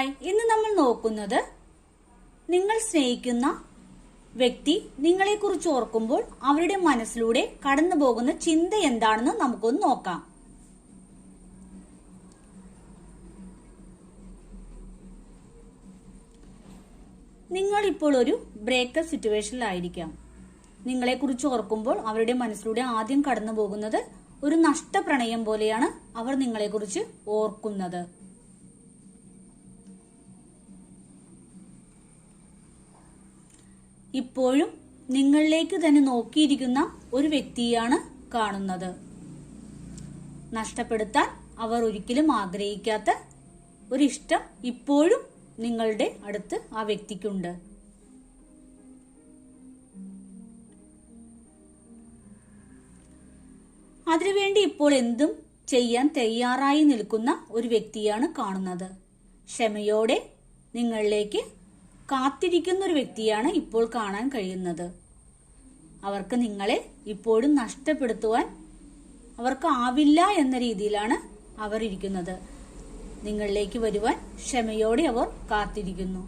Hi, ഇന്ന് നമ്മൾ നോക്കുന്നത് നിങ്ങൾ സ്നേഹിക്കുന്ന വ്യക്തി നിങ്ങളെക്കുറിച്ച് ഓർക്കുമ്പോൾ അവരുടെ മനസ്സിലൂടെ കടന്നു പോകുന്ന ചിന്ത എന്താണെന്ന് നമുക്കൊന്ന് നോക്കാം. നിങ്ങൾ ഇപ്പോൾ ഒരു ബ്രേക്കപ്പ് സിറ്റുവേഷനിലായിരിക്കാം. നിങ്ങളെക്കുറിച്ച് ഓർക്കുമ്പോൾ അവരുടെ മനസ്സിലൂടെ ആദ്യം കടന്നു പോകുന്നത് ഒരു നഷ്ടപ്രണയം പോലെയാണ് അവർ നിങ്ങളെക്കുറിച്ച് ഓർക്കുന്നത്. ഇപ്പോഴും നിങ്ങളിലേക്ക് തന്നെ നോക്കിയിരിക്കുന്ന ഒരു വ്യക്തിയാണ് കാണുന്നത്. നഷ്ടപ്പെടുത്താൻ അവർ ഒരിക്കലും ആഗ്രഹിക്കാത്ത ഒരിഷ്ടം ഇപ്പോഴും നിങ്ങളുടെ അടുത്ത് ആ വ്യക്തിക്കുണ്ട്. അതിനുവേണ്ടി ഇപ്പോൾ എന്തും ചെയ്യാൻ തയ്യാറായി നിൽക്കുന്ന ഒരു വ്യക്തിയാണ് കാണുന്നത്. ക്ഷമയോടെ നിങ്ങളിലേക്ക് കാത്തിരിക്കുന്ന ഒരു വ്യക്തിയാണ് ഇപ്പോൾ കാണാൻ കഴിയുന്നത്. അവർക്ക് നിങ്ങളെ ഇപ്പോഴും നഷ്ടപ്പെടുത്തുവാൻ അവർക്ക് ആവില്ല എന്ന രീതിയിലാണ് അവർ ഇരിക്കുന്നത്. നിങ്ങളിലേക്ക് വരുവാൻ ക്ഷമയോടെ അവർ കാത്തിരിക്കുന്നു.